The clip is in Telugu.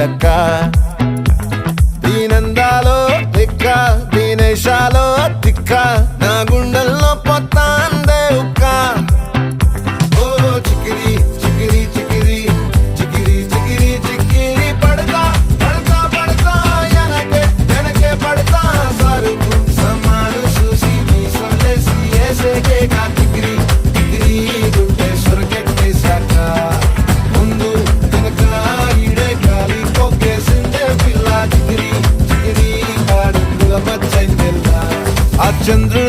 లెక్క దీనందాలో లెక్క దీనేశాలో తిక్క నా గుండెల్లో పొత్తాందే ఉక్క ఓ చికిరి చికిరి చికిరి చికిరి చికిరి చికిరి పడతా పడతా పడతా ఎనకే ఎనకే పడతా సరుకు సమాను చూసి నీ సొల్లేసి ఏసేకే కా చికిరి చికిరి గుంటే సొరకెట్టేశాక ముందు వెనక ఈడే గాలి కొక్కేసిందే పిల్ల చికిరి చికిరి కాడుగుల మచ్చైందెల్లా ఆ చంద్రుడు